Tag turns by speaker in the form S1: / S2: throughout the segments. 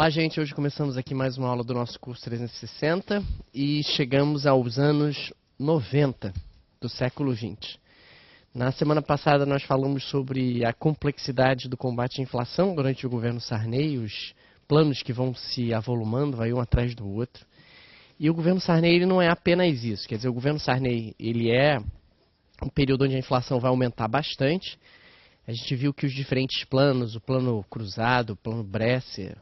S1: Olá, gente. Hoje começamos aqui mais uma aula do nosso curso 360 e chegamos aos anos 90 do século XX. Na semana passada nós falamos sobre a complexidade do combate à inflação durante o governo Sarney, os planos que vão se avolumando, vai um atrás do outro. E o governo Sarney ele não é apenas isso, quer dizer, o governo Sarney ele é um período onde a inflação vai aumentar bastante. A gente viu que os diferentes planos, o plano cruzado, o plano Bresser,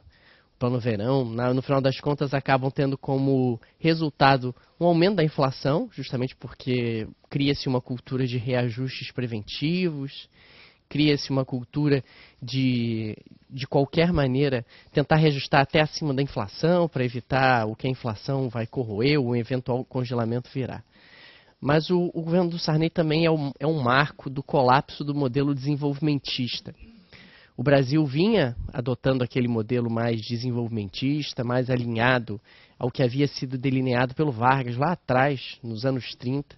S1: plano verão, no final das contas acabam tendo como resultado um aumento da inflação, justamente porque cria-se uma cultura de reajustes preventivos, cria-se uma cultura de qualquer maneira, tentar reajustar até acima da inflação, para evitar o que a inflação vai corroer, ou um eventual congelamento virá. Mas o governo do Sarney também é um marco do colapso do modelo desenvolvimentista. O Brasil vinha adotando aquele modelo mais desenvolvimentista, mais alinhado ao que havia sido delineado pelo Vargas lá atrás, nos anos 30.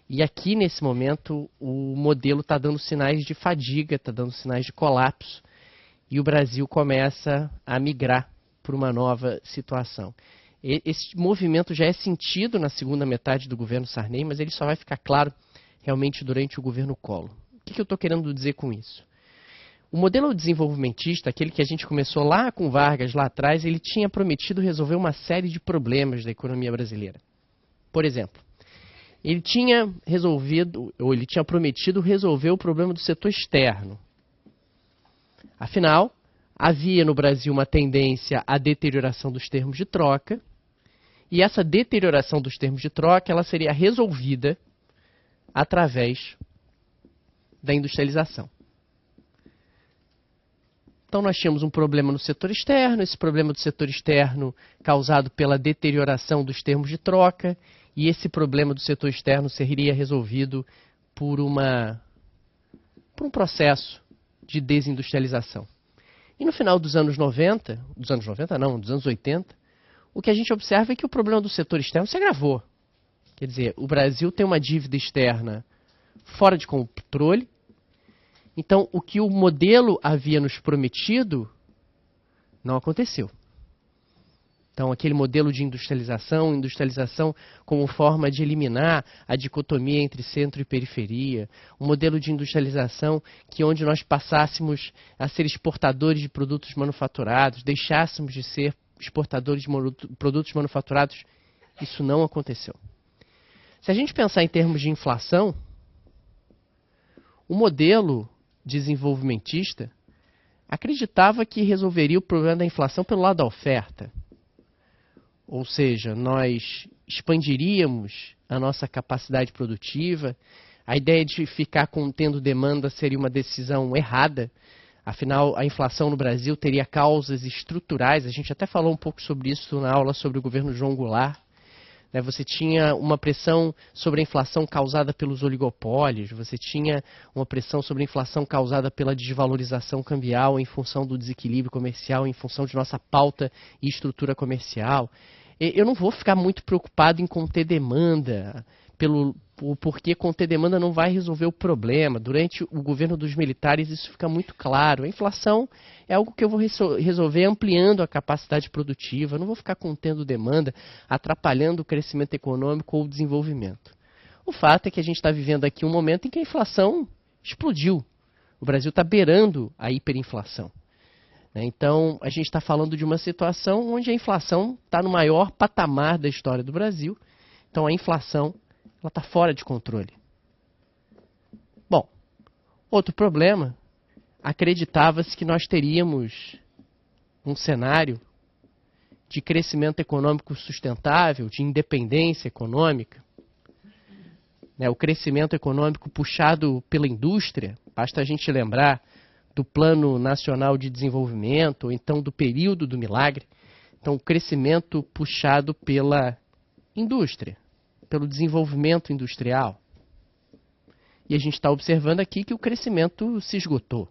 S1: E aqui, nesse momento, o modelo está dando sinais de fadiga, está dando sinais de colapso. E o Brasil começa a migrar para uma nova situação. Esse movimento já é sentido na segunda metade do governo Sarney, mas ele só vai ficar claro realmente durante o governo Collor. O que eu estou querendo dizer com isso? O modelo desenvolvimentista, aquele que a gente começou lá com Vargas, lá atrás, ele tinha prometido resolver uma série de problemas da economia brasileira. Por exemplo, ele tinha prometido resolver o problema do setor externo. Afinal, havia no Brasil uma tendência à deterioração dos termos de troca, e essa deterioração dos termos de troca ela seria resolvida através da industrialização. Então nós tínhamos um problema no setor externo, esse problema do setor externo causado pela deterioração dos termos de troca, e esse problema do setor externo seria resolvido por um processo de desindustrialização. E no final dos anos 80, o que a gente observa é que o problema do setor externo se agravou. Quer dizer, o Brasil tem uma dívida externa fora de controle. Então, o que o modelo havia nos prometido não aconteceu. Então, aquele modelo de industrialização como forma de eliminar a dicotomia entre centro e periferia, um modelo de industrialização que onde nós passássemos a ser exportadores de produtos manufaturados, deixássemos de ser exportadores de produtos manufaturados, isso não aconteceu. Se a gente pensar em termos de inflação, o modelo desenvolvimentista acreditava que resolveria o problema da inflação pelo lado da oferta. Ou seja, nós expandiríamos a nossa capacidade produtiva, a ideia de ficar contendo demanda seria uma decisão errada, afinal a inflação no Brasil teria causas estruturais, a gente até falou um pouco sobre isso na aula sobre o governo João Goulart. Você tinha uma pressão sobre a inflação causada pelos oligopólios, você tinha uma pressão sobre a inflação causada pela desvalorização cambial em função do desequilíbrio comercial, em função de nossa pauta e estrutura comercial. Eu não vou ficar muito preocupado em conter demanda, porque conter demanda não vai resolver o problema. Durante o governo dos militares isso fica muito claro. A inflação é algo que eu vou resolver ampliando a capacidade produtiva. Eu não vou ficar contendo demanda, atrapalhando o crescimento econômico ou o desenvolvimento. O fato é que a gente está vivendo aqui um momento em que a inflação explodiu. O Brasil está beirando a hiperinflação. Então, a gente está falando de uma situação onde a inflação está no maior patamar da história do Brasil. Então, a inflação ela está fora de controle. Bom, outro problema, acreditava-se que nós teríamos um cenário de crescimento econômico sustentável, de independência econômica. O crescimento econômico puxado pela indústria, basta a gente lembrar do Plano Nacional de Desenvolvimento, ou então do período do milagre. Então, o crescimento puxado pela indústria, pelo desenvolvimento industrial. E a gente está observando aqui que o crescimento se esgotou.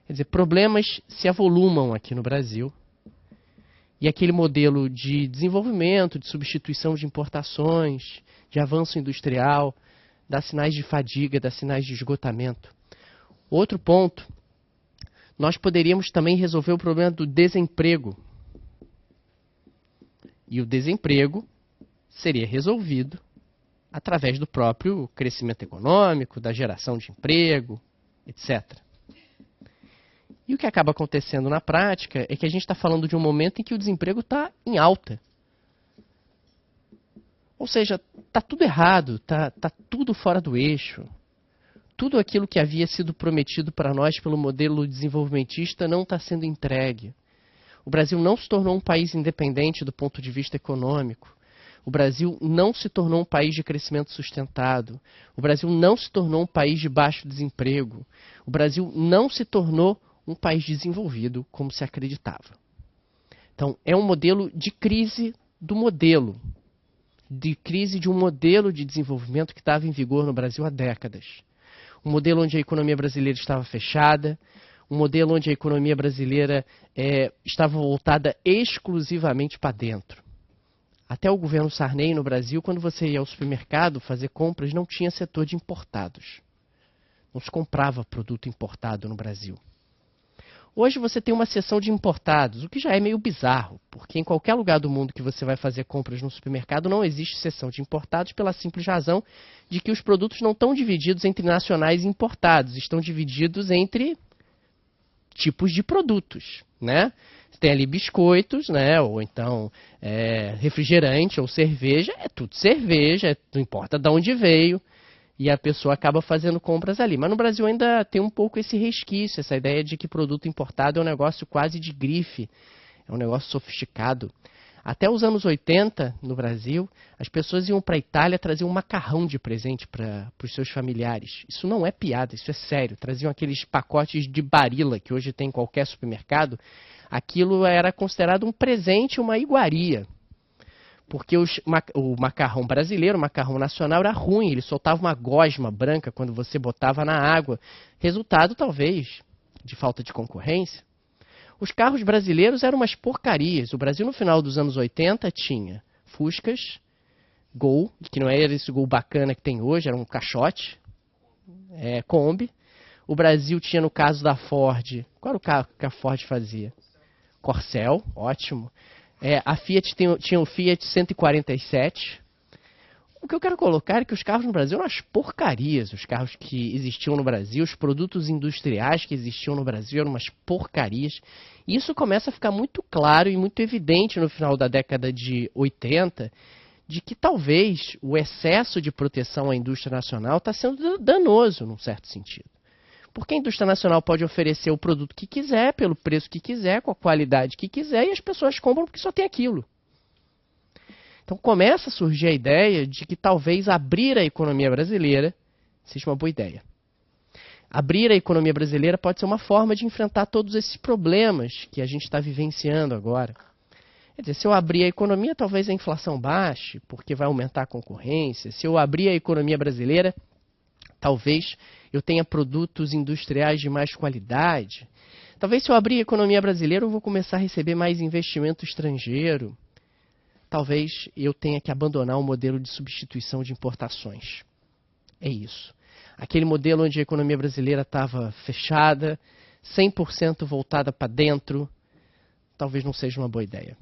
S1: Quer dizer, problemas se avolumam aqui no Brasil. E aquele modelo de desenvolvimento, de substituição de importações, de avanço industrial, dá sinais de fadiga, dá sinais de esgotamento. Outro ponto, nós poderíamos também resolver o problema do desemprego. E o desemprego seria resolvido através do próprio crescimento econômico, da geração de emprego, etc. E o que acaba acontecendo na prática é que a gente está falando de um momento em que o desemprego está em alta. Ou seja, está tudo errado, está tudo fora do eixo. Tudo aquilo que havia sido prometido para nós pelo modelo desenvolvimentista não está sendo entregue. O Brasil não se tornou um país independente do ponto de vista econômico. O Brasil não se tornou um país de crescimento sustentado. O Brasil não se tornou um país de baixo desemprego. O Brasil não se tornou um país desenvolvido como se acreditava. Então, é um modelo de crise do modelo. De crise de um modelo de desenvolvimento que estava em vigor no Brasil há décadas. Um modelo onde a economia brasileira estava fechada, um modelo onde a economia brasileira estava voltada exclusivamente para dentro. Até o governo Sarney no Brasil, quando você ia ao supermercado fazer compras, não tinha setor de importados. Não se comprava produto importado no Brasil. Hoje você tem uma seção de importados, o que já é meio bizarro, porque em qualquer lugar do mundo que você vai fazer compras no supermercado não existe seção de importados pela simples razão de que os produtos não estão divididos entre nacionais e importados, estão divididos entre tipos de produtos, né? Você tem ali biscoitos, né? Ou então refrigerante ou cerveja, é tudo cerveja, não importa de onde veio. E a pessoa acaba fazendo compras ali. Mas no Brasil ainda tem um pouco esse resquício, essa ideia de que produto importado é um negócio quase de grife, é um negócio sofisticado. Até os anos 80, no Brasil, as pessoas iam para a Itália trazer um macarrão de presente para os seus familiares. Isso não é piada, isso é sério. Traziam aqueles pacotes de Barilla que hoje tem em qualquer supermercado. Aquilo era considerado um presente, uma iguaria. Porque o macarrão brasileiro, o macarrão nacional, era ruim. Ele soltava uma gosma branca quando você botava na água. Resultado, talvez, de falta de concorrência. Os carros brasileiros eram umas porcarias. O Brasil, no final dos anos 80, tinha Fuscas, Gol, que não era esse Gol bacana que tem hoje, era um caixote, Kombi. O Brasil tinha, no caso da Ford, qual era o carro que a Ford fazia? Corcel, ótimo. A Fiat tinha o Fiat 147. O que eu quero colocar é que os carros no Brasil eram umas porcarias. Os carros que existiam no Brasil, os produtos industriais que existiam no Brasil eram umas porcarias. E isso começa a ficar muito claro e muito evidente no final da década de 80, de que talvez o excesso de proteção à indústria nacional está sendo danoso, num certo sentido. Porque a indústria nacional pode oferecer o produto que quiser, pelo preço que quiser, com a qualidade que quiser, e as pessoas compram porque só tem aquilo. Então começa a surgir a ideia de que talvez abrir a economia brasileira seja uma boa ideia. Abrir a economia brasileira pode ser uma forma de enfrentar todos esses problemas que a gente está vivenciando agora. Quer dizer, se eu abrir a economia, talvez a inflação baixe, porque vai aumentar a concorrência. Se eu abrir a economia brasileira, talvez eu tenha produtos industriais de mais qualidade. Talvez se eu abrir a economia brasileira, eu vou começar a receber mais investimento estrangeiro. Talvez eu tenha que abandonar o modelo de substituição de importações. É isso. Aquele modelo onde a economia brasileira estava fechada, 100% voltada para dentro, talvez não seja uma boa ideia.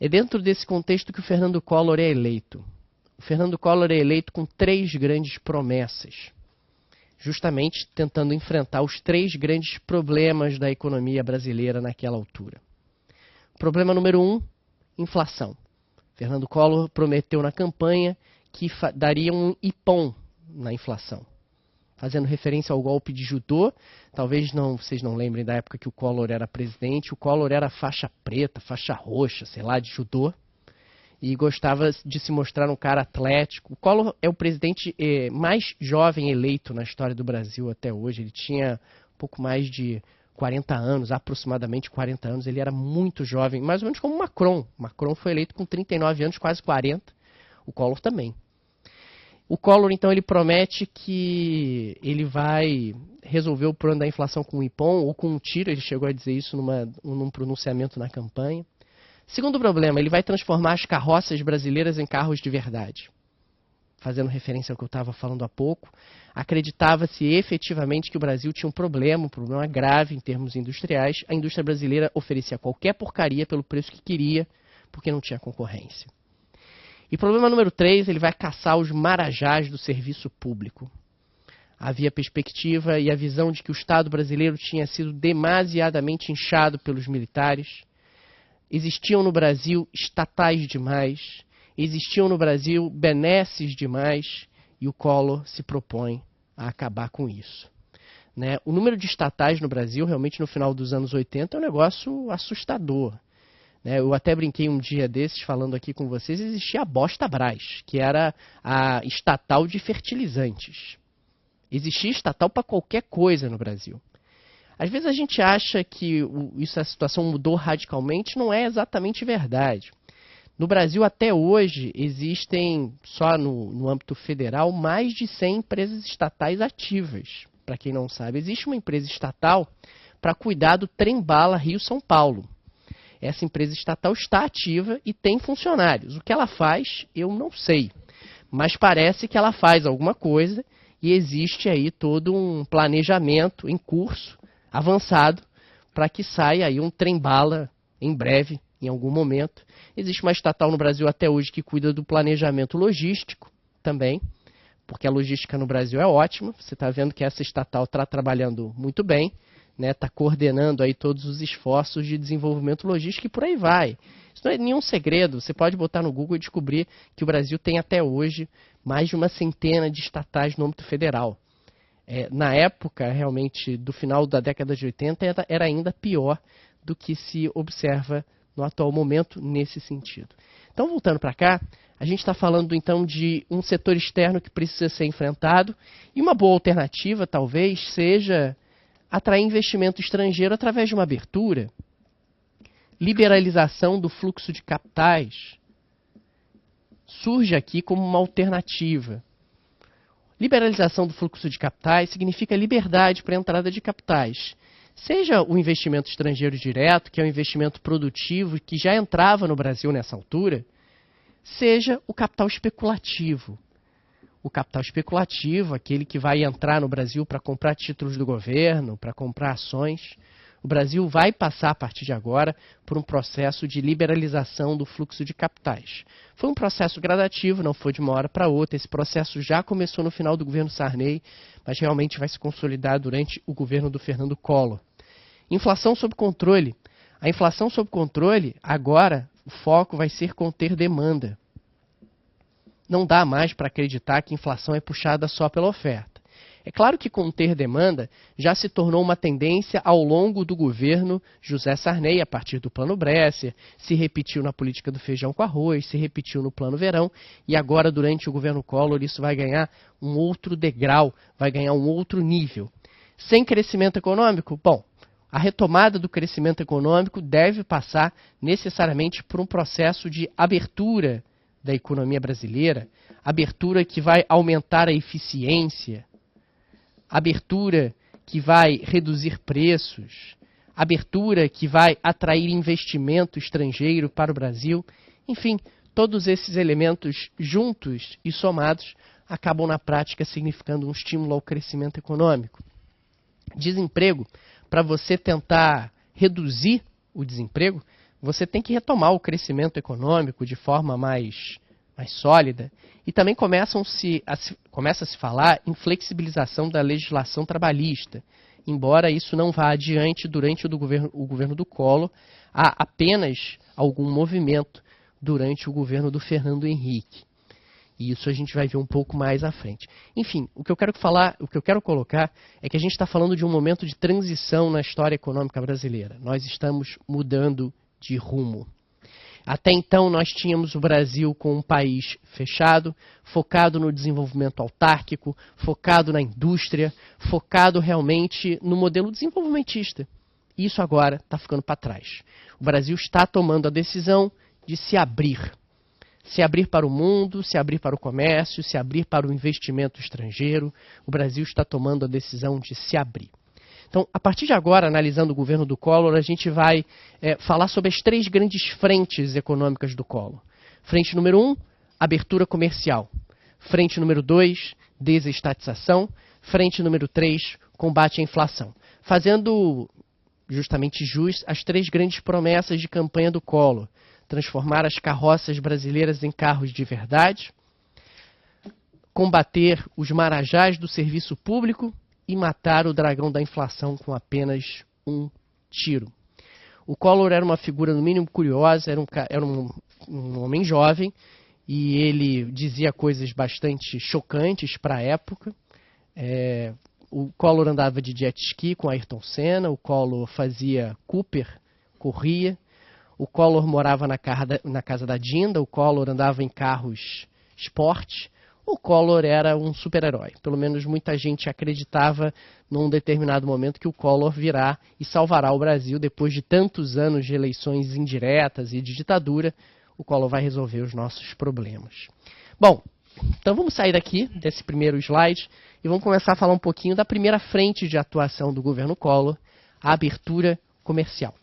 S1: É dentro desse contexto que o Fernando Collor é eleito. O Fernando Collor é eleito com 3 grandes promessas, justamente tentando enfrentar os 3 grandes problemas da economia brasileira naquela altura. Problema número 1, inflação. Fernando Collor prometeu na campanha que daria um ipom na inflação, fazendo referência ao golpe de judô. Talvez vocês não lembrem da época que o Collor era presidente. O Collor era faixa preta, faixa roxa, sei lá, de judô. E gostava de se mostrar um cara atlético. O Collor é o presidente mais jovem eleito na história do Brasil até hoje. Ele tinha um pouco mais de 40 anos, aproximadamente 40 anos. Ele era muito jovem, mais ou menos como o Macron. O Macron foi eleito com 39 anos, quase 40. O Collor também. O Collor, então, ele promete que ele vai resolver o problema da inflação com um ipom ou com um tiro. Ele chegou a dizer isso num pronunciamento na campanha. Segundo problema, ele vai transformar as carroças brasileiras em carros de verdade. fazendo referência ao que eu estava falando há pouco, acreditava-se efetivamente que o Brasil tinha um problema grave em termos industriais. A indústria brasileira oferecia qualquer porcaria pelo preço que queria, porque não tinha concorrência. E problema número 3, ele vai caçar os marajás do serviço público. Havia perspectiva e a visão de que o Estado brasileiro tinha sido demasiadamente inchado pelos militares. Existiam no Brasil estatais demais, existiam no Brasil benesses demais, e o Collor se propõe a acabar com isso. Né? O número de estatais no Brasil, realmente no final dos anos 80, é um negócio assustador. Né? Eu até brinquei um dia desses, falando aqui com vocês, existia a Bosta Brás, que era a estatal de fertilizantes. Existia estatal para qualquer coisa no Brasil. Às vezes a gente acha que a situação mudou radicalmente, não é exatamente verdade. No Brasil, até hoje, existem, só no âmbito federal, mais de 100 empresas estatais ativas. Para quem não sabe, existe uma empresa estatal para cuidar do trem-bala Rio-São Paulo. Essa empresa estatal está ativa e tem funcionários. O que ela faz, eu não sei. Mas parece que ela faz alguma coisa e existe aí todo um planejamento em curso, avançado, para que saia aí um trem-bala em breve, em algum momento. Existe uma estatal no Brasil até hoje que cuida do planejamento logístico também, porque a logística no Brasil é ótima. Você está vendo que essa estatal está trabalhando muito bem, está coordenando aí todos os esforços de desenvolvimento logístico e por aí vai. Isso não é nenhum segredo, você pode botar no Google e descobrir que o Brasil tem até hoje mais de uma centena de estatais no âmbito federal. Na época, realmente, do final da década de 80, era ainda pior do que se observa no atual momento nesse sentido. Então, voltando para cá, a gente está falando então de um setor externo que precisa ser enfrentado e uma boa alternativa talvez seja atrair investimento estrangeiro através de uma abertura, liberalização do fluxo de capitais, surge aqui como uma alternativa. Liberalização do fluxo de capitais significa liberdade para a entrada de capitais. Seja o investimento estrangeiro direto, que é um investimento produtivo que já entrava no Brasil nessa altura, seja o capital especulativo. O capital especulativo, aquele que vai entrar no Brasil para comprar títulos do governo, para comprar ações. O Brasil vai passar, a partir de agora, por um processo de liberalização do fluxo de capitais. Foi um processo gradativo, não foi de uma hora para outra. Esse processo já começou no final do governo Sarney, mas realmente vai se consolidar durante o governo do Fernando Collor. Inflação sob controle. A inflação sob controle, agora, o foco vai ser conter demanda. Não dá mais para acreditar que a inflação é puxada só pela oferta. É claro que conter demanda já se tornou uma tendência ao longo do governo José Sarney, a partir do Plano Bresser, se repetiu na política do feijão com arroz, se repetiu no Plano Verão, e agora, durante o governo Collor, isso vai ganhar um outro degrau, vai ganhar um outro nível. Sem crescimento econômico? Bom, a retomada do crescimento econômico deve passar necessariamente por um processo de abertura da economia brasileira, abertura que vai aumentar a eficiência, abertura que vai reduzir preços, abertura que vai atrair investimento estrangeiro para o Brasil. Enfim, todos esses elementos juntos e somados acabam na prática significando um estímulo ao crescimento econômico. Desemprego, para você tentar reduzir o desemprego, você tem que retomar o crescimento econômico de forma mais sólida. E também começa a se falar em flexibilização da legislação trabalhista. Embora isso não vá adiante durante o governo do Collor, há apenas algum movimento durante o governo do Fernando Henrique. E isso a gente vai ver um pouco mais à frente. Enfim, o que eu quero colocar é que a gente está falando de um momento de transição na história econômica brasileira. Nós estamos mudando de rumo. Até então, nós tínhamos o Brasil com um país fechado, focado no desenvolvimento autárquico, focado na indústria, focado realmente no modelo desenvolvimentista. Isso agora está ficando para trás. O Brasil está tomando a decisão de se abrir. Se abrir para o mundo, se abrir para o comércio, se abrir para o investimento estrangeiro. O Brasil está tomando a decisão de se abrir. Então, a partir de agora, analisando o governo do Collor, a gente vai falar sobre as 3 grandes frentes econômicas do Collor. Frente número 1, abertura comercial. Frente número 2, desestatização. Frente número 3, combate à inflação. Fazendo justamente jus às 3 grandes promessas de campanha do Collor: transformar as carroças brasileiras em carros de verdade, combater os marajás do serviço público e matar o dragão da inflação com apenas um tiro. O Collor era uma figura, no mínimo, curiosa, era um homem jovem, e ele dizia coisas bastante chocantes para a época. O Collor andava de jet ski com Ayrton Senna, o Collor fazia Cooper, corria, o Collor morava na casa da Dinda, o Collor andava em carros esporte. O Collor era um super-herói. Pelo menos muita gente acreditava num determinado momento que o Collor virá e salvará o Brasil depois de tantos anos de eleições indiretas e de ditadura. O Collor vai resolver os nossos problemas. Bom, então vamos sair daqui, desse primeiro slide, e vamos começar a falar um pouquinho da primeira frente de atuação do governo Collor, a abertura comercial.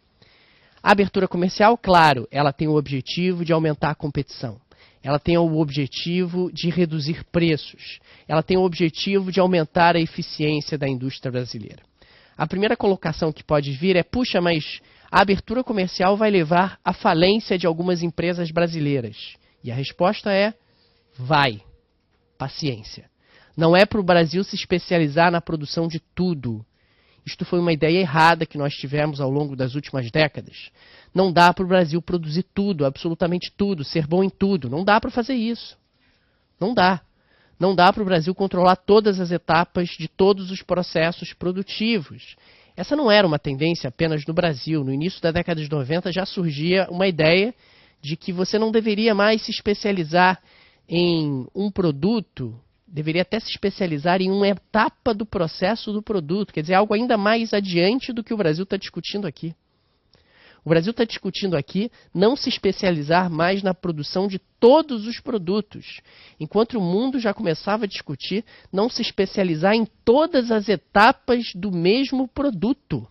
S1: A abertura comercial, claro, ela tem o objetivo de aumentar a competição. Ela tem o objetivo de reduzir preços. Ela tem o objetivo de aumentar a eficiência da indústria brasileira. A primeira colocação que pode vir é: puxa, mas a abertura comercial vai levar à falência de algumas empresas brasileiras. E a resposta é: vai. Paciência. Não é para o Brasil se especializar na produção de tudo. Isto foi uma ideia errada que nós tivemos ao longo das últimas décadas. Não dá para o Brasil produzir tudo, absolutamente tudo, ser bom em tudo. Não dá para fazer isso. Não dá. Não dá para o Brasil controlar todas as etapas de todos os processos produtivos. Essa não era uma tendência apenas no Brasil. No início da década de 90 já surgia uma ideia de que você não deveria mais se especializar em um produto, deveria até se especializar em uma etapa do processo do produto, quer dizer, algo ainda mais adiante do que o Brasil está discutindo aqui. O Brasil está discutindo aqui não se especializar mais na produção de todos os produtos, enquanto o mundo já começava a discutir não se especializar em todas as etapas do mesmo produto,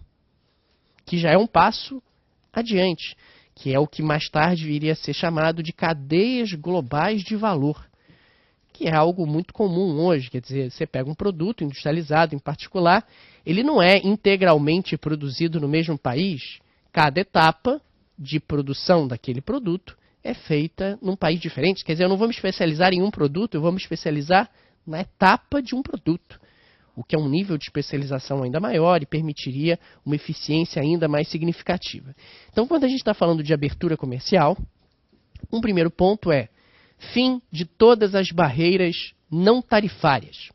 S1: que já é um passo adiante, que é o que mais tarde viria a ser chamado de cadeias globais de valor, que é algo muito comum hoje. Quer dizer, você pega um produto industrializado em particular, ele não é integralmente produzido no mesmo país. Cada etapa de produção daquele produto é feita num país diferente. Quer dizer, eu não vou me especializar em um produto, eu vou me especializar na etapa de um produto, o que é um nível de especialização ainda maior e permitiria uma eficiência ainda mais significativa. Então, quando a gente está falando de abertura comercial, um primeiro ponto é fim de todas as barreiras não tarifárias.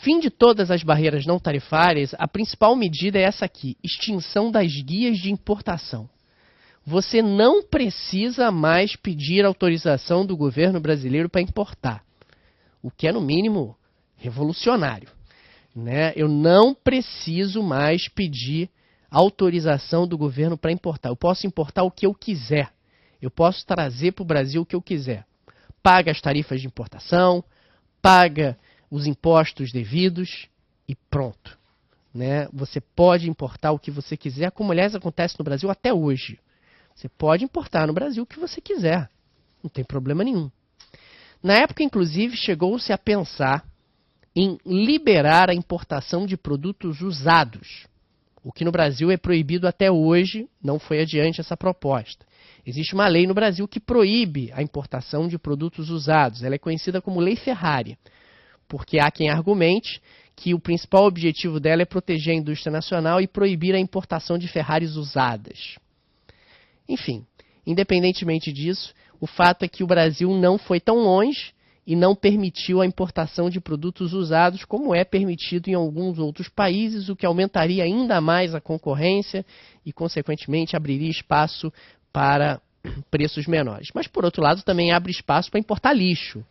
S1: Fim de todas as barreiras não tarifárias, a principal medida é essa aqui: extinção das guias de importação. Você não precisa mais pedir autorização do governo brasileiro para importar, o que é, no mínimo, revolucionário, né? Eu não preciso mais pedir autorização do governo para importar. Eu posso importar o que eu quiser. Eu posso trazer para o Brasil o que eu quiser. Paga as tarifas de importação, paga os impostos devidos e pronto, né? Você pode importar o que você quiser, como aliás acontece no Brasil até hoje. Você pode importar no Brasil o que você quiser, não tem problema nenhum. Na época, inclusive, chegou-se a pensar em liberar a importação de produtos usados, o que no Brasil é proibido até hoje, não foi adiante essa proposta. Existe uma lei no Brasil que proíbe a importação de produtos usados. Ela é conhecida como Lei Ferrari, porque há quem argumente que o principal objetivo dela é proteger a indústria nacional e proibir a importação de Ferraris usadas. Enfim, independentemente disso, o fato é que o Brasil não foi tão longe e não permitiu a importação de produtos usados como é permitido em alguns outros países, o que aumentaria ainda mais a concorrência e, consequentemente, abriria espaço para preços menores. Mas, por outro lado, também abre espaço para importar lixo,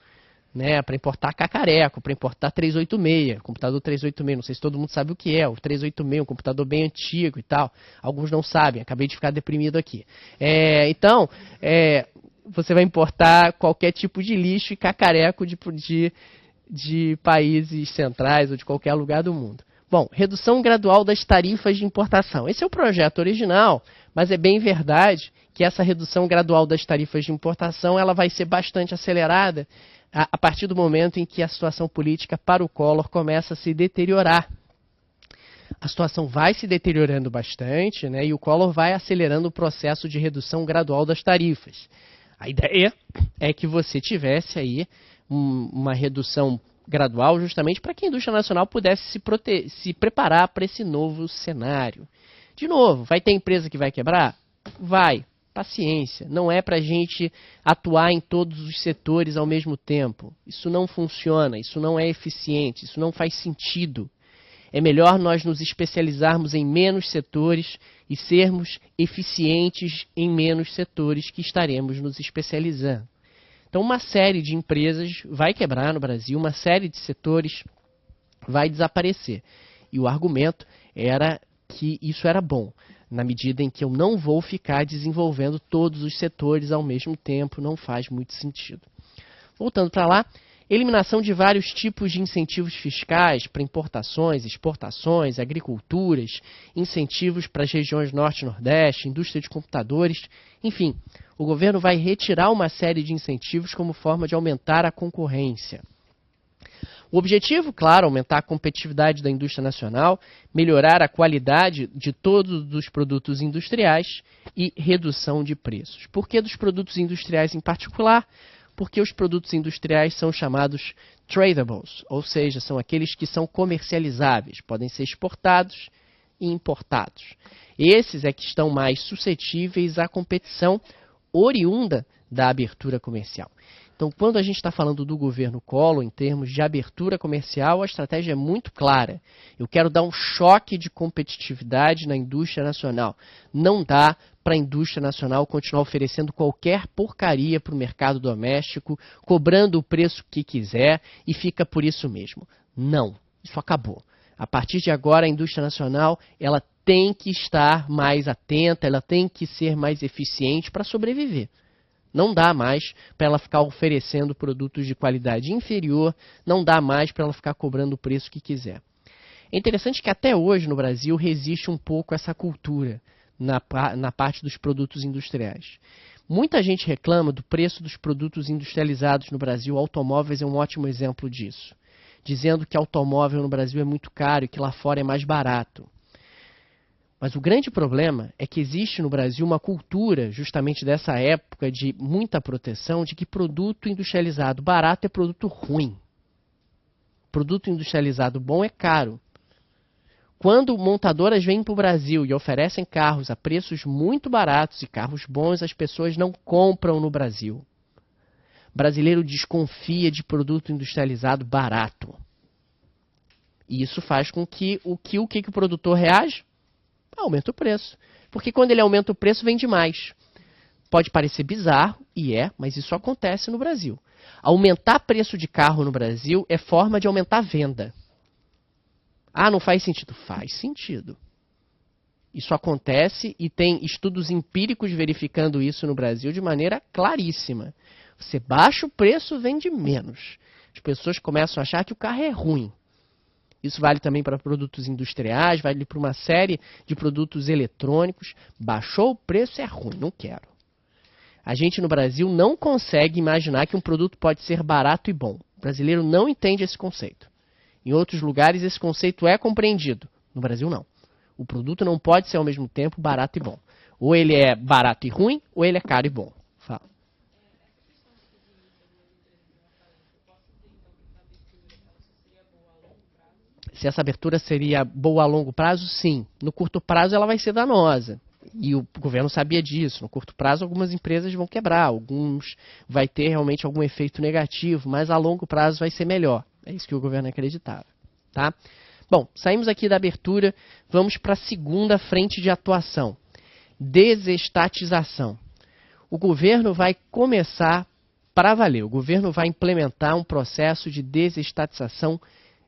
S1: né? Para importar cacareco, para importar 386, computador 386, não sei se todo mundo sabe o que é, o 386, um computador bem antigo e tal. Alguns não sabem, acabei de ficar deprimido aqui. Então, você vai importar qualquer tipo de lixo e cacareco de países centrais ou de qualquer lugar do mundo. Bom, redução gradual das tarifas de importação. Esse é o projeto original, mas é bem verdade que essa redução gradual das tarifas de importação ela vai ser bastante acelerada a partir do momento em que a situação política para o Collor começa a se deteriorar. A situação vai se deteriorando bastante, né, e o Collor vai acelerando o processo de redução gradual das tarifas. A ideia é que você tivesse aí uma redução gradual justamente para que a indústria nacional pudesse se preparar para esse novo cenário. De novo, vai ter empresa que vai quebrar? Vai. Paciência. Não é para a gente atuar em todos os setores ao mesmo tempo. Isso não funciona, isso não é eficiente, isso não faz sentido. É melhor nós nos especializarmos em menos setores e sermos eficientes em menos setores que estaremos nos especializando. Então, uma série de empresas vai quebrar no Brasil, uma série de setores vai desaparecer. E o argumento era que isso era bom, na medida em que eu não vou ficar desenvolvendo todos os setores ao mesmo tempo, não faz muito sentido. Voltando para lá, eliminação de vários tipos de incentivos fiscais para importações, exportações, agriculturas, incentivos para as regiões norte e nordeste, indústria de computadores, enfim, o governo vai retirar uma série de incentivos como forma de aumentar a concorrência. O objetivo, claro, aumentar a competitividade da indústria nacional, melhorar a qualidade de todos os produtos industriais e redução de preços. Por que dos produtos industriais em particular? Porque os produtos industriais são chamados tradables, ou seja, são aqueles que são comercializáveis, podem ser exportados e importados. Esses é que estão mais suscetíveis à competição oriunda da abertura comercial. Então, quando a gente está falando do governo Collor, em termos de abertura comercial, a estratégia é muito clara. Eu quero dar um choque de competitividade na indústria nacional. Não dá para a indústria nacional continuar oferecendo qualquer porcaria para o mercado doméstico, cobrando o preço que quiser e fica por isso mesmo. Não, isso acabou. A partir de agora, a indústria nacional ela tem que estar mais atenta, ela tem que ser mais eficiente para sobreviver. Não dá mais para ela ficar oferecendo produtos de qualidade inferior, não dá mais para ela ficar cobrando o preço que quiser. É interessante que até hoje no Brasil resiste um pouco essa cultura na parte dos produtos industriais. Muita gente reclama do preço dos produtos industrializados no Brasil, automóveis é um ótimo exemplo disso, dizendo que automóvel no Brasil é muito caro e que lá fora é mais barato. Mas o grande problema é que existe no Brasil uma cultura, justamente dessa época de muita proteção, de que produto industrializado barato é produto ruim. Produto industrializado bom é caro. Quando montadoras vêm para o Brasil e oferecem carros a preços muito baratos e carros bons, as pessoas não compram no Brasil. O brasileiro desconfia de produto industrializado barato. E isso faz com que o produtor reage? Aumenta o preço. Porque quando ele aumenta o preço, vende mais. Pode parecer bizarro, e é, mas isso acontece no Brasil. Aumentar preço de carro no Brasil é forma de aumentar a venda. Ah, não faz sentido? Faz sentido. Isso acontece e tem estudos empíricos verificando isso no Brasil de maneira claríssima. Você baixa o preço, vende menos. As pessoas começam a achar que o carro é ruim. Isso vale também para produtos industriais, vale para uma série de produtos eletrônicos. Baixou o preço, é ruim, não quero. A gente no Brasil não consegue imaginar que um produto pode ser barato e bom. O brasileiro não entende esse conceito. Em outros lugares esse conceito é compreendido. No Brasil não. O produto não pode ser ao mesmo tempo barato e bom. Ou ele é barato e ruim, ou ele é caro e bom. Fala. Se essa abertura seria boa a longo prazo, sim. No curto prazo ela vai ser danosa. E o governo sabia disso. No curto prazo algumas empresas vão quebrar, alguns vai ter realmente algum efeito negativo, mas a longo prazo vai ser melhor. É isso que o governo acreditava. Tá? Bom, saímos aqui da abertura, vamos para a segunda frente de atuação. Desestatização. O governo vai começar para valer. O governo vai implementar um processo de desestatização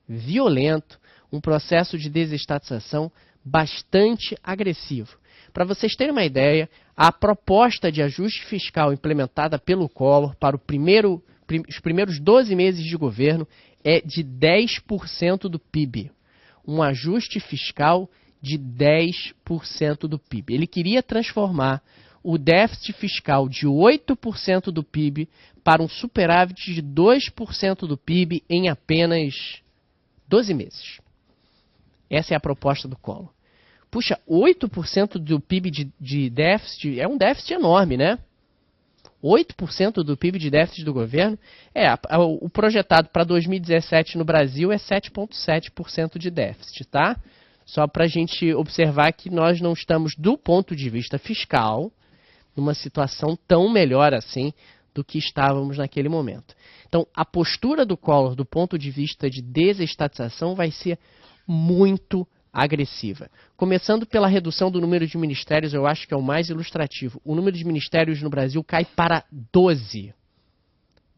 S1: violento, um processo de desestatização bastante agressivo. Para vocês terem uma ideia, a proposta de ajuste fiscal implementada pelo Collor para os primeiros 12 meses de governo é de 10% do PIB. Um ajuste fiscal de 10% do PIB. Ele queria transformar o déficit fiscal de 8% do PIB para um superávit de 2% do PIB em apenas 12 meses. Essa é a proposta do Collor. Puxa, 8% do PIB de déficit é um déficit enorme, né? 8% do PIB de déficit do governo, o projetado para 2017 no Brasil é 7,7% de déficit, tá? Só para a gente observar que nós não estamos, do ponto de vista fiscal, numa situação tão melhor assim do que estávamos naquele momento. Então, a postura do Collor, do ponto de vista de desestatização, vai ser muito agressiva. Começando pela redução do número de ministérios, eu acho que é o mais ilustrativo. O número de ministérios no Brasil cai para 12.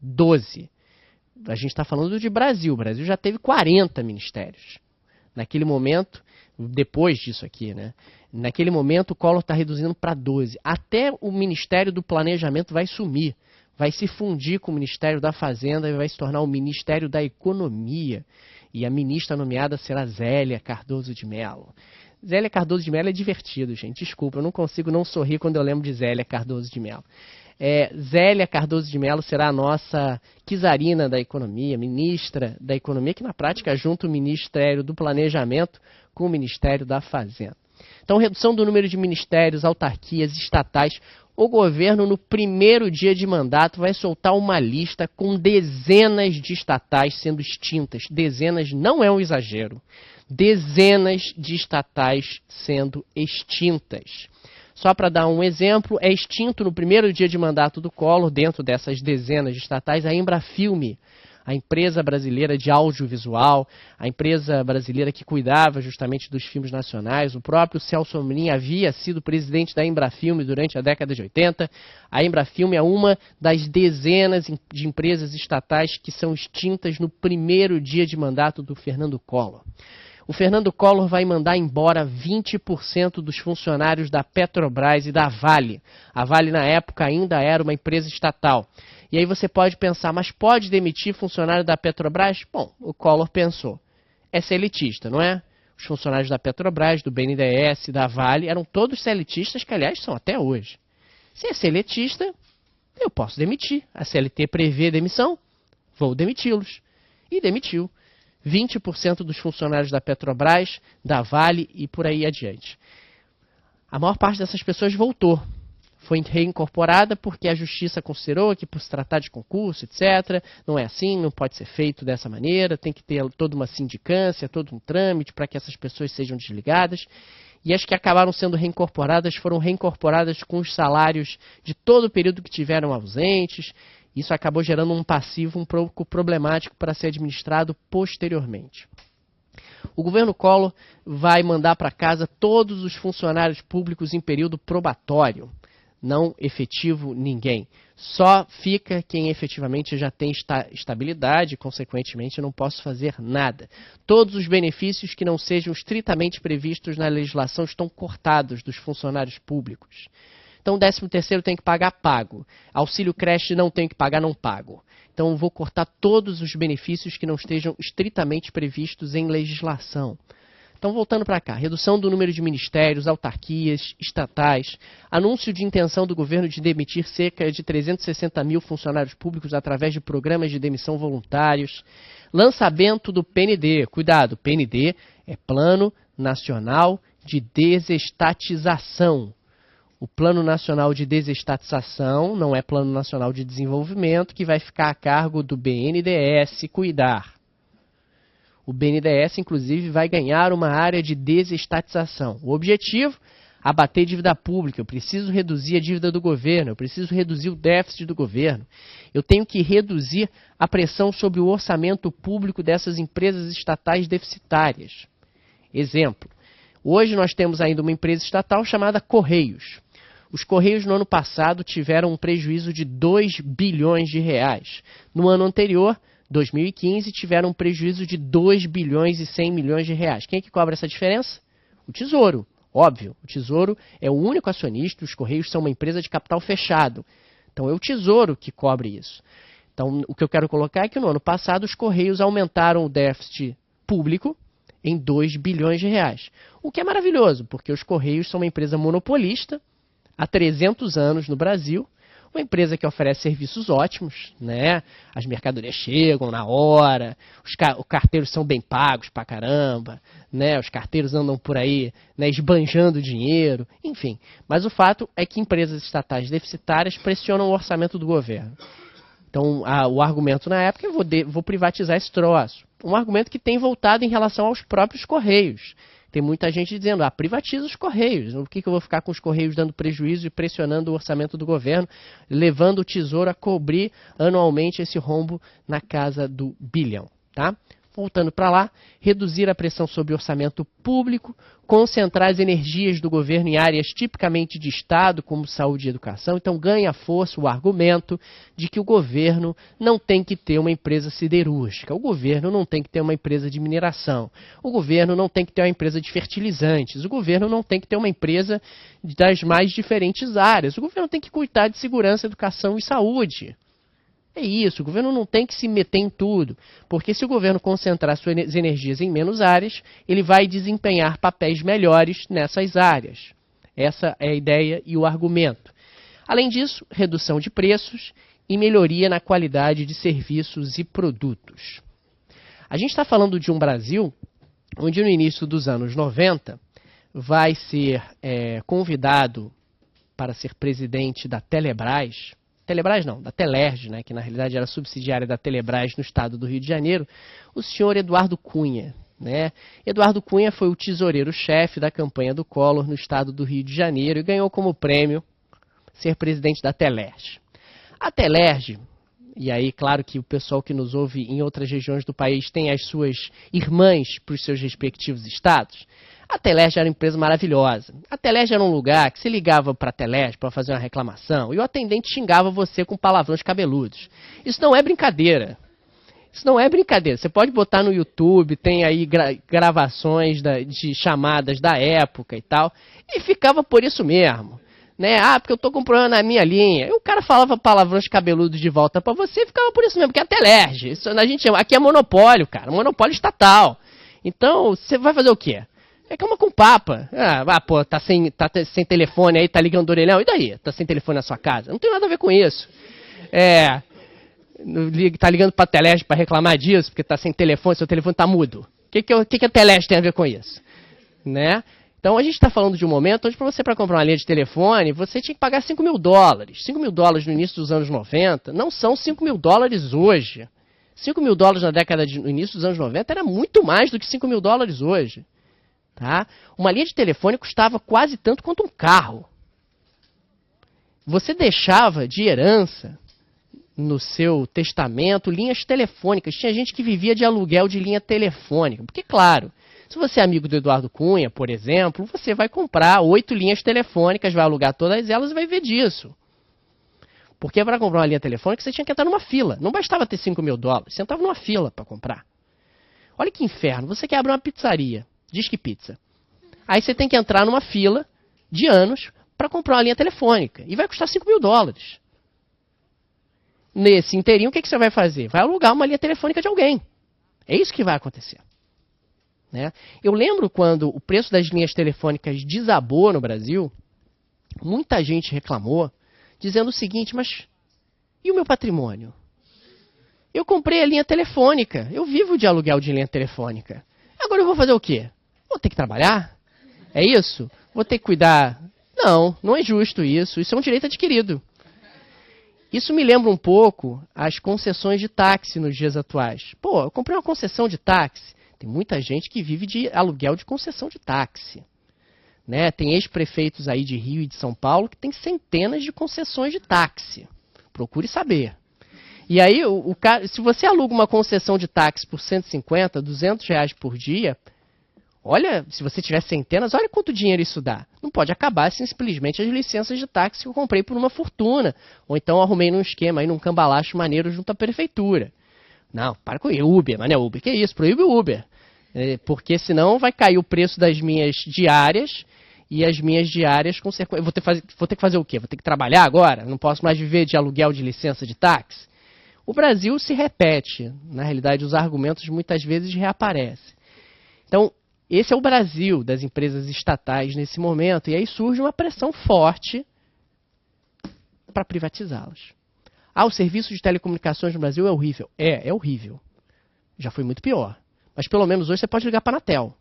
S1: 12. A gente está falando de Brasil. O Brasil já teve 40 ministérios. Naquele momento, depois disso aqui, né? Naquele momento, o Collor está reduzindo para 12. Até o Ministério do Planejamento vai sumir. Vai se fundir com o Ministério da Fazenda e vai se tornar o Ministério da Economia. E a ministra nomeada será Zélia Cardoso de Mello. Zélia Cardoso de Mello é divertido, gente. Desculpa, eu não consigo não sorrir quando eu lembro de Zélia Cardoso de Mello. Zélia Cardoso de Mello será a nossa czarina da Economia, ministra da Economia, que na prática junta o Ministério do Planejamento com o Ministério da Fazenda. Então, redução do número de ministérios, autarquias, estatais. O governo, no primeiro dia de mandato, vai soltar uma lista com dezenas de estatais sendo extintas. Dezenas não é um exagero. Dezenas de estatais sendo extintas. Só para dar um exemplo, é extinto no primeiro dia de mandato do Collor, dentro dessas dezenas de estatais, a Embrafilme, a empresa brasileira de audiovisual, a empresa brasileira que cuidava justamente dos filmes nacionais. O próprio Celso Amorim havia sido presidente da Embrafilme durante a década de 80. A Embrafilme é uma das dezenas de empresas estatais que são extintas no primeiro dia de mandato do Fernando Collor. O Fernando Collor vai mandar embora 20% dos funcionários da Petrobras e da Vale. A Vale, na época, ainda era uma empresa estatal. E aí você pode pensar, mas pode demitir funcionário da Petrobras? Bom, o Collor pensou. É elitista, não é? Os funcionários da Petrobras, do BNDES, da Vale, eram todos elitistas, que aliás são até hoje. Se é elitista, eu posso demitir. A CLT prevê demissão, vou demiti-los. E demitiu 20% dos funcionários da Petrobras, da Vale e por aí adiante. A maior parte dessas pessoas voltou. Foi reincorporada porque a justiça considerou que, por se tratar de concurso, etc., não é assim, não pode ser feito dessa maneira, tem que ter toda uma sindicância, todo um trâmite para que essas pessoas sejam desligadas. E as que acabaram sendo reincorporadas foram reincorporadas com os salários de todo o período que tiveram ausentes. Isso acabou gerando um passivo um pouco problemático para ser administrado posteriormente. O governo Collor vai mandar para casa todos os funcionários públicos em período probatório. Não efetivo ninguém. Só fica quem efetivamente já tem estabilidade, consequentemente não posso fazer nada. Todos os benefícios que não sejam estritamente previstos na legislação estão cortados dos funcionários públicos. Então, 13º tem que pagar, pago. Auxílio creche não tem que pagar, não pago. Então, vou cortar todos os benefícios que não estejam estritamente previstos em legislação. Então, voltando para cá, redução do número de ministérios, autarquias, estatais, anúncio de intenção do governo de demitir cerca de 360 mil funcionários públicos através de programas de demissão voluntários, lançamento do PND. Cuidado, PND é Plano Nacional de Desestatização. O Plano Nacional de Desestatização não é Plano Nacional de Desenvolvimento, que vai ficar a cargo do BNDES cuidar. O BNDES, inclusive, vai ganhar uma área de desestatização. O objetivo? Abater dívida pública. Eu preciso reduzir a dívida do governo, eu preciso reduzir o déficit do governo. Eu tenho que reduzir a pressão sobre o orçamento público dessas empresas estatais deficitárias. Exemplo. Hoje nós temos ainda uma empresa estatal chamada Correios. Os Correios no ano passado tiveram um prejuízo de 2 bilhões de reais. No ano anterior, 2015, tiveram um prejuízo de 2 bilhões e 100 milhões de reais. Quem é que cobra essa diferença? O Tesouro. Óbvio, o Tesouro é o único acionista, os Correios são uma empresa de capital fechado. Então é o Tesouro que cobre isso. Então o que eu quero colocar é que no ano passado os Correios aumentaram o déficit público em 2 bilhões de reais. O que é maravilhoso, porque os Correios são uma empresa monopolista, há 300 anos no Brasil, uma empresa que oferece serviços ótimos, né? As mercadorias chegam na hora, os carteiros são bem pagos pra caramba, né? Os carteiros andam por aí, né, esbanjando dinheiro, enfim. Mas o fato é que empresas estatais deficitárias pressionam o orçamento do governo. Então, o argumento na época é vou privatizar esse troço. Um argumento que tem voltado em relação aos próprios Correios. Tem muita gente dizendo, privatiza os Correios. Por que eu vou ficar com os Correios dando prejuízo e pressionando o orçamento do governo, levando o Tesouro a cobrir anualmente esse rombo na casa do bilhão, tá? Voltando para lá, reduzir a pressão sobre o orçamento público, concentrar as energias do governo em áreas tipicamente de Estado, como saúde e educação. Então ganha força o argumento de que o governo não tem que ter uma empresa siderúrgica, o governo não tem que ter uma empresa de mineração, o governo não tem que ter uma empresa de fertilizantes, o governo não tem que ter uma empresa das mais diferentes áreas, o governo tem que cuidar de segurança, educação e saúde. É isso, o governo não tem que se meter em tudo, porque se o governo concentrar suas energias em menos áreas, ele vai desempenhar papéis melhores nessas áreas. Essa é a ideia e o argumento. Além disso, redução de preços e melhoria na qualidade de serviços e produtos. A gente está falando de um Brasil onde no início dos anos 90 vai ser convidado para ser presidente da Telebrás, da Telerge, né, que na realidade era subsidiária da Telebrás no estado do Rio de Janeiro, o senhor Eduardo Cunha. Né? Eduardo Cunha foi o tesoureiro-chefe da campanha do Collor no estado do Rio de Janeiro e ganhou como prêmio ser presidente da Telerge. A Telerge, e aí claro que o pessoal que nos ouve em outras regiões do país tem as suas irmãs para os seus respectivos estados, a Telerge era uma empresa maravilhosa. A Telerge era um lugar que você ligava para a Telerge para fazer uma reclamação e o atendente xingava você com palavrões cabeludos. Isso não é brincadeira. Isso não é brincadeira. Você pode botar no YouTube, tem aí gravações de chamadas da época e tal, e ficava por isso mesmo. Né? Porque eu estou com problema na minha linha. E o cara falava palavrões cabeludos de volta para você e ficava por isso mesmo, porque é a Telerge. Isso a gente chama, aqui é monopólio, cara, monopólio estatal. Então, você vai fazer o quê? Reclama com o Papa. Tá sem telefone aí, tá ligando o orelhão. E daí? Tá sem telefone na sua casa? Não tem nada a ver com isso. Tá ligando pra Telerge pra reclamar disso, porque tá sem telefone, seu telefone tá mudo. O que a Telerge tem a ver com isso? Né? Então a gente tá falando de um momento onde pra comprar uma linha de telefone, você tinha que pagar $5 mil. $5 mil no início dos anos 90 não são $5 mil hoje. $5 mil no início dos anos 90 era muito mais do que $5 mil hoje. Tá? Uma linha de telefone custava quase tanto quanto um carro. Você deixava de herança no seu testamento linhas telefônicas. Tinha gente que vivia de aluguel de linha telefônica. Porque, claro, se você é amigo do Eduardo Cunha, por exemplo, você vai comprar 8 linhas telefônicas, vai alugar todas elas e vai ver disso. Porque para comprar uma linha telefônica você tinha que entrar numa fila. Não bastava ter $5 mil, você entrava numa fila para comprar. Olha que inferno, você quer abrir uma pizzaria. Disque Pizza. Aí você tem que entrar numa fila de anos para comprar uma linha telefônica. E vai custar $5 mil. Nesse inteirinho, o que você vai fazer? Vai alugar uma linha telefônica de alguém. É isso que vai acontecer. Né? Eu lembro quando o preço das linhas telefônicas desabou no Brasil, muita gente reclamou, dizendo o seguinte, mas e o meu patrimônio? Eu comprei a linha telefônica, eu vivo de aluguel de linha telefônica. Agora eu vou fazer o quê? Vou ter que trabalhar? É isso? Vou ter que cuidar? Não, não é justo isso. Isso é um direito adquirido. Isso me lembra um pouco as concessões de táxi nos dias atuais. Eu comprei uma concessão de táxi. Tem muita gente que vive de aluguel de concessão de táxi. Né? Tem ex-prefeitos aí de Rio e de São Paulo que tem centenas de concessões de táxi. Procure saber. E aí, se você aluga uma concessão de táxi por R$150, R$200 por dia, olha, se você tiver centenas, olha quanto dinheiro isso dá. Não pode acabar simplesmente as licenças de táxi que eu comprei por uma fortuna. Ou então arrumei num esquema, aí num cambalacho maneiro junto à prefeitura. Não, para com isso. Uber, mas não é Uber. Que isso? Proíbe o Uber. Porque senão vai cair o preço das minhas diárias e as minhas diárias, vou ter que fazer o quê? Vou ter que trabalhar agora? Não posso mais viver de aluguel de licença de táxi? O Brasil se repete. Na realidade, os argumentos muitas vezes reaparecem. Então, esse é o Brasil das empresas estatais nesse momento. E aí surge uma pressão forte para privatizá-las. Ah, o serviço de telecomunicações no Brasil é horrível. É horrível. Já foi muito pior. Mas pelo menos hoje você pode ligar para a Anatel.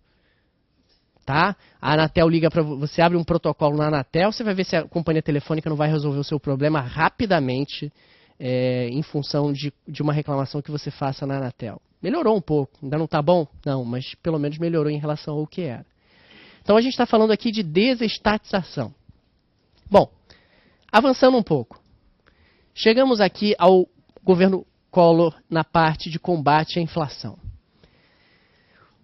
S1: Tá? A Anatel liga para você, abre um protocolo na Anatel, você vai ver se a companhia telefônica não vai resolver o seu problema rapidamente em função de uma reclamação que você faça na Anatel. Melhorou um pouco. Ainda não está bom? Não, mas pelo menos melhorou em relação ao que era. Então a gente está falando aqui de desestatização. Bom, avançando um pouco. Chegamos aqui ao governo Collor na parte de combate à inflação.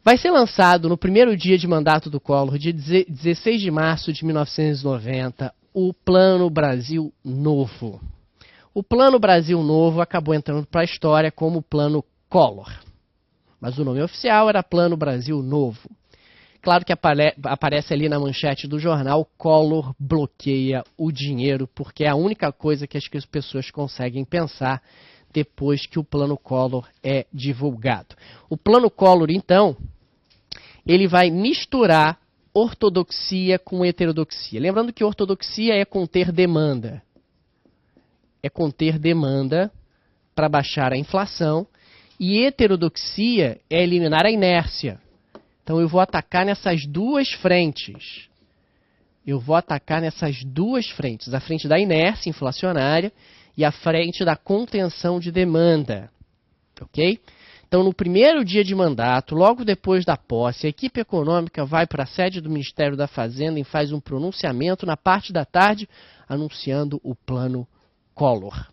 S1: Vai ser lançado no primeiro dia de mandato do Collor, dia 16 de março de 1990, o Plano Brasil Novo. O Plano Brasil Novo acabou entrando para a história como Plano Collor. Mas o nome oficial era Plano Brasil Novo. Claro que aparece ali na manchete do jornal, Collor bloqueia o dinheiro, porque é a única coisa que as pessoas conseguem pensar depois que o Plano Collor é divulgado. O Plano Collor, então, ele vai misturar ortodoxia com heterodoxia. Lembrando que ortodoxia é conter demanda. É conter demanda para baixar a inflação. E heterodoxia é eliminar a inércia. Então eu vou atacar nessas duas frentes. A frente da inércia inflacionária e a frente da contenção de demanda. Ok? Então, no primeiro dia de mandato, logo depois da posse, a equipe econômica vai para a sede do Ministério da Fazenda e faz um pronunciamento na parte da tarde, anunciando o Plano Collor.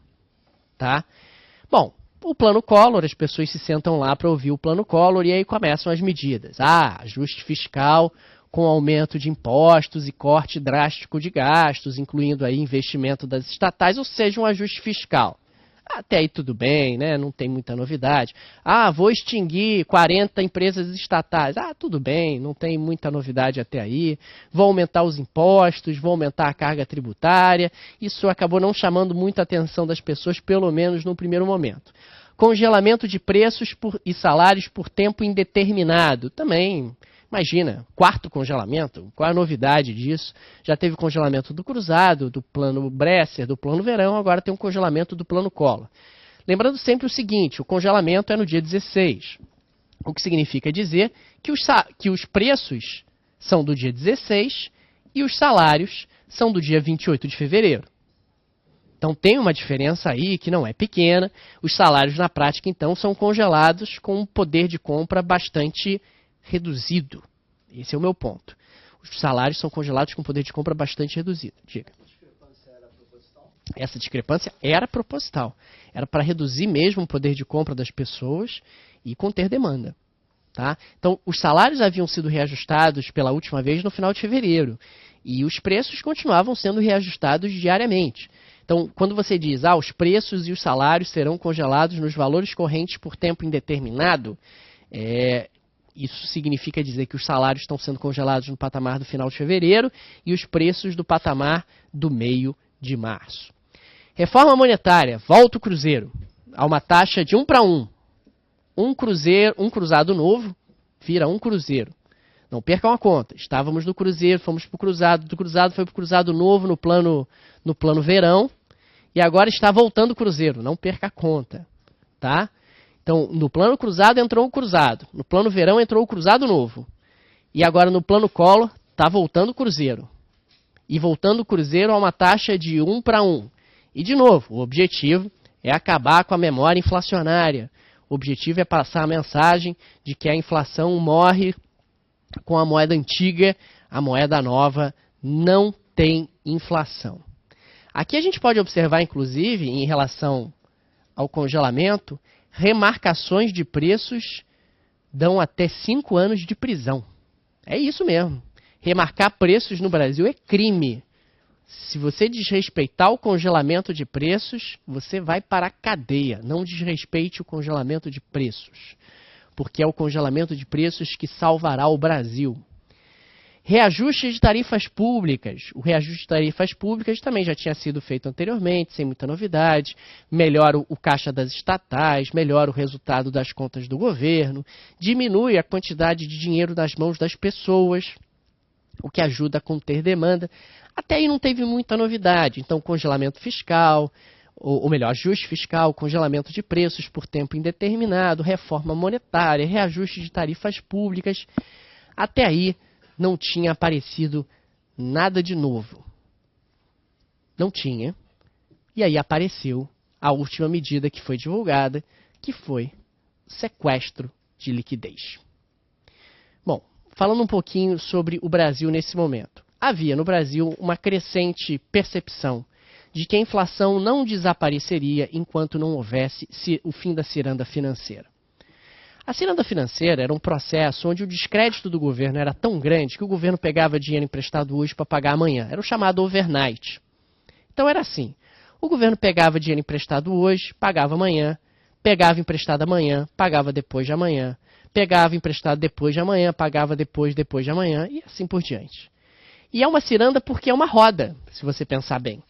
S1: Tá? Bom, o Plano Collor, as pessoas se sentam lá para ouvir o Plano Collor e aí começam as medidas. Ajuste fiscal com aumento de impostos e corte drástico de gastos, incluindo aí investimento das estatais, ou seja, um ajuste fiscal. Até aí tudo bem, né? Não tem muita novidade. Vou extinguir 40 empresas estatais. Tudo bem, não tem muita novidade até aí. Vou aumentar os impostos, vou aumentar a carga tributária. Isso acabou não chamando muita atenção das pessoas, pelo menos no primeiro momento. Congelamento de preços e salários por tempo indeterminado. Também, imagina, quarto congelamento. Qual é a novidade disso? Já teve congelamento do cruzado, do plano Bresser, do plano verão, agora tem um congelamento do plano Collor. Lembrando sempre o seguinte, o congelamento é no dia 16. O que significa dizer que os preços são do dia 16 e os salários são do dia 28 de fevereiro. Então tem uma diferença aí que não é pequena. Os salários na prática, então, são congelados com um poder de compra bastante reduzido. Esse é o meu ponto. Os salários são congelados com poder de compra bastante reduzido. Diga. A discrepância era proposital? Essa discrepância era proposital. Era para reduzir mesmo o poder de compra das pessoas e conter demanda. Tá? Então, os salários haviam sido reajustados pela última vez no final de fevereiro. E os preços continuavam sendo reajustados diariamente. Então, quando você diz, os preços e os salários serão congelados nos valores correntes por tempo indeterminado, isso significa dizer que os salários estão sendo congelados no patamar do final de fevereiro e os preços do patamar do meio de março. Reforma monetária, volta o cruzeiro a uma taxa de 1 para 1. Um cruzado novo vira um cruzeiro. Não percam a conta. Estávamos no cruzeiro, fomos para o cruzado, do cruzado foi para o cruzado novo no plano verão, e agora está voltando o cruzeiro. Não perca a conta. Tá? Então, no plano cruzado entrou o cruzado, no plano verão entrou o cruzado novo, e agora no plano Collor está voltando o cruzeiro. E voltando o cruzeiro a uma taxa de 1 para 1. E, de novo, o objetivo é acabar com a memória inflacionária. O objetivo é passar a mensagem de que a inflação morre com a moeda antiga, a moeda nova não tem inflação. Aqui a gente pode observar, inclusive, em relação ao congelamento, remarcações de preços dão até 5 anos de prisão. É isso mesmo. Remarcar preços no Brasil é crime. Se você desrespeitar o congelamento de preços, você vai para a cadeia. Não desrespeite o congelamento de preços, porque é o congelamento de preços que salvará o Brasil. Reajuste de tarifas públicas. O reajuste de tarifas públicas também já tinha sido feito anteriormente, sem muita novidade. Melhora o caixa das estatais, melhora o resultado das contas do governo, diminui a quantidade de dinheiro nas mãos das pessoas, o que ajuda a conter demanda. Até aí não teve muita novidade. Então, congelamento fiscal, ou melhor, ajuste fiscal, congelamento de preços por tempo indeterminado, reforma monetária, reajuste de tarifas públicas. Até aí não tinha aparecido nada de novo. Não tinha. E aí apareceu a última medida que foi divulgada, que foi sequestro de liquidez. Bom, falando um pouquinho sobre o Brasil nesse momento. Havia no Brasil uma crescente percepção de que a inflação não desapareceria enquanto não houvesse o fim da ciranda financeira. A ciranda financeira era um processo onde o descrédito do governo era tão grande que o governo pegava dinheiro emprestado hoje para pagar amanhã. Era o chamado overnight. Então era assim, o governo pegava dinheiro emprestado hoje, pagava amanhã, pegava emprestado amanhã, pagava depois de amanhã, pegava emprestado depois de amanhã, pagava depois de amanhã e assim por diante. E é uma ciranda porque é uma roda, se você pensar bem.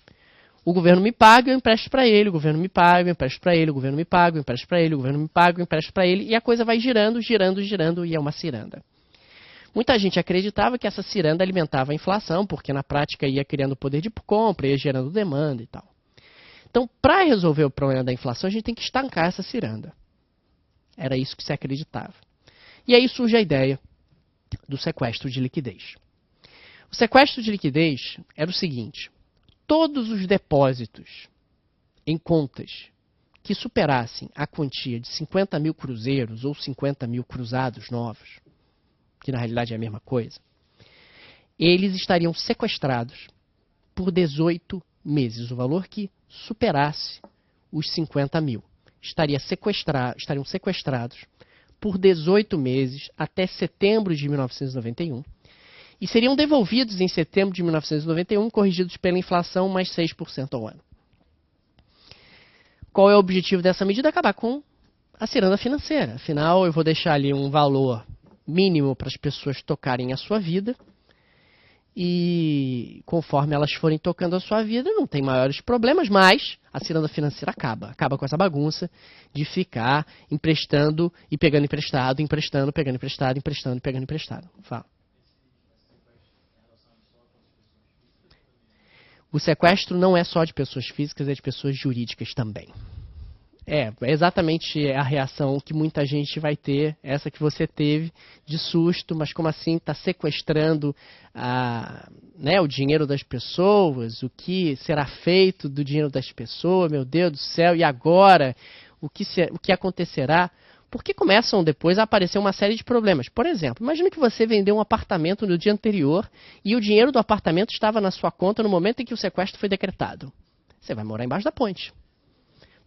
S1: O governo me paga, eu empresto para ele, o governo me paga, eu empresto para ele, o governo me paga, eu empresto para ele, o governo me paga, eu empresto para ele, e a coisa vai girando, girando, girando, e é uma ciranda. Muita gente acreditava que essa ciranda alimentava a inflação, porque na prática ia criando poder de compra, ia gerando demanda e tal. Então, para resolver o problema da inflação, a gente tem que estancar essa ciranda. Era isso que se acreditava. E aí surge a ideia do sequestro de liquidez. O sequestro de liquidez era o seguinte: todos os depósitos em contas que superassem a quantia de 50 mil cruzeiros ou 50 mil cruzados novos, que na realidade é a mesma coisa, eles estariam sequestrados por 18 meses. O valor que superasse os 50 mil estariam sequestrados por 18 meses até setembro de 1991 e seriam devolvidos em setembro de 1991, corrigidos pela inflação mais 6% ao ano. Qual é o objetivo dessa medida? Acabar com a ciranda financeira. Afinal, eu vou deixar ali um valor mínimo para as pessoas tocarem a sua vida e conforme elas forem tocando a sua vida, não tem maiores problemas, mas a ciranda financeira acaba com essa bagunça de ficar emprestando e pegando emprestado, emprestando, pegando emprestado, emprestando e pegando emprestado. Fala. O sequestro não é só de pessoas físicas, é de pessoas jurídicas também. É exatamente a reação que muita gente vai ter, essa que você teve, de susto, mas como assim está sequestrando o dinheiro das pessoas, o que será feito do dinheiro das pessoas, meu Deus do céu, e agora? O que acontecerá? Porque começam depois a aparecer uma série de problemas. Por exemplo, imagina que você vendeu um apartamento no dia anterior e o dinheiro do apartamento estava na sua conta no momento em que o sequestro foi decretado. Você vai morar embaixo da ponte.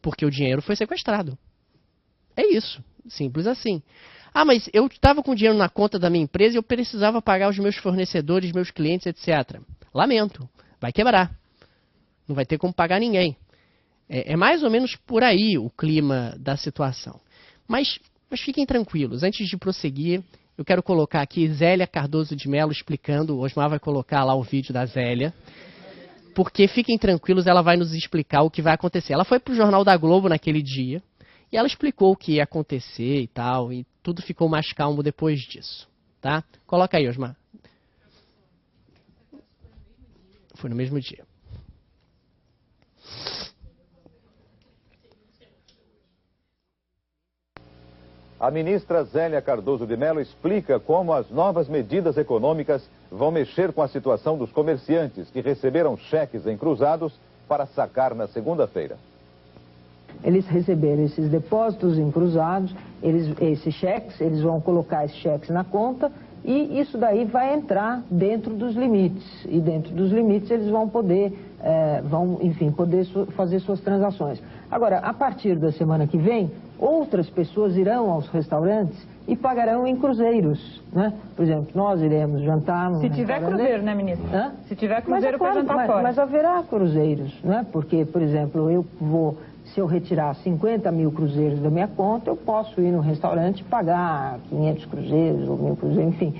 S1: Porque o dinheiro foi sequestrado. É isso. Simples assim. Ah, mas eu estava com dinheiro na conta da minha empresa e eu precisava pagar os meus fornecedores, meus clientes, etc. Lamento. Vai quebrar. Não vai ter como pagar ninguém. É mais ou menos por aí o clima da situação. Mas fiquem tranquilos. Antes de prosseguir, eu quero colocar aqui Zélia Cardoso de Mello explicando. O Osmar vai colocar lá o vídeo da Zélia. Porque fiquem tranquilos, ela vai nos explicar o que vai acontecer. Ela foi para o Jornal da Globo naquele dia e ela explicou o que ia acontecer e tal, e tudo ficou mais calmo depois disso, tá? Coloca aí, Osmar. Foi no mesmo dia.
S2: A ministra Zélia Cardoso de Mello explica como as novas medidas econômicas vão mexer com a situação dos comerciantes que receberam cheques encruzados para sacar na segunda-feira.
S3: Eles receberam esses depósitos encruzados, esses cheques, eles vão colocar esses cheques na conta e isso daí vai entrar dentro dos limites. E dentro dos limites eles vão poder, poder fazer suas transações. Agora, a partir da semana que vem, outras pessoas irão aos restaurantes e pagarão em cruzeiros, né? Por exemplo, nós iremos jantar no
S4: Se tiver cruzeiro, né, ministra?
S3: Hã?
S4: Se tiver cruzeiro,
S3: claro,
S4: para jantar fora.
S3: Mas haverá cruzeiros, né? Porque, por exemplo, se eu retirar 50 mil cruzeiros da minha conta, eu posso ir no restaurante e pagar 500 cruzeiros ou 1000 cruzeiros, enfim.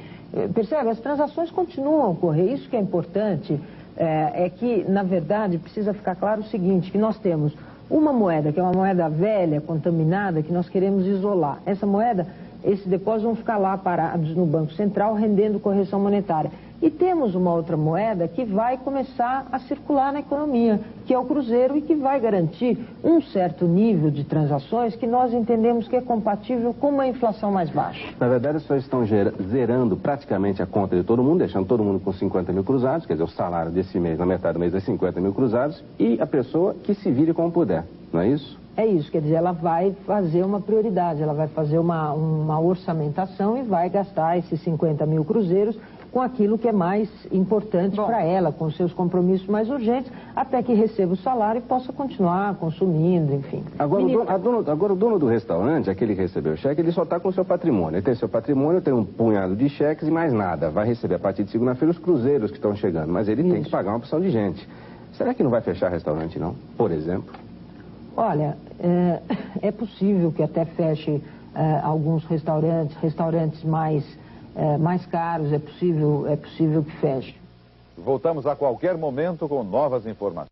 S3: Percebe? As transações continuam a ocorrer. Isso que é importante é que, na verdade, precisa ficar claro o seguinte, que nós temos uma moeda, que é uma moeda velha, contaminada, que nós queremos isolar. Essa moeda, esses depósitos vão ficar lá parados no Banco Central, rendendo correção monetária. E temos uma outra moeda que vai começar a circular na economia, que é o cruzeiro, e que vai garantir um certo nível de transações que nós entendemos que é compatível com uma inflação mais baixa.
S5: Na verdade, as pessoas estão zerando praticamente a conta de todo mundo, deixando todo mundo com 50 mil cruzados, quer dizer, o salário desse mês, na metade do mês, é 50 mil cruzados, e a pessoa que se vire como puder, não é isso?
S3: É isso, quer dizer, ela vai fazer uma prioridade, ela vai fazer uma orçamentação e vai gastar esses 50 mil cruzeiros com aquilo que é mais importante para ela, com seus compromissos mais urgentes, até que receba o salário e possa continuar consumindo, enfim.
S5: Agora, o dono do restaurante, aquele que recebeu o cheque, ele só está com o seu patrimônio. Ele tem seu patrimônio, tem um punhado de cheques e mais nada. Vai receber a partir de segunda-feira os cruzeiros que estão chegando, mas ele tem que pagar uma porção de gente. Será que não vai fechar restaurante, não? Por exemplo?
S3: Olha, é possível que até feche alguns restaurantes mais caros, é possível que feche.
S2: Voltamos a qualquer momento com novas informações.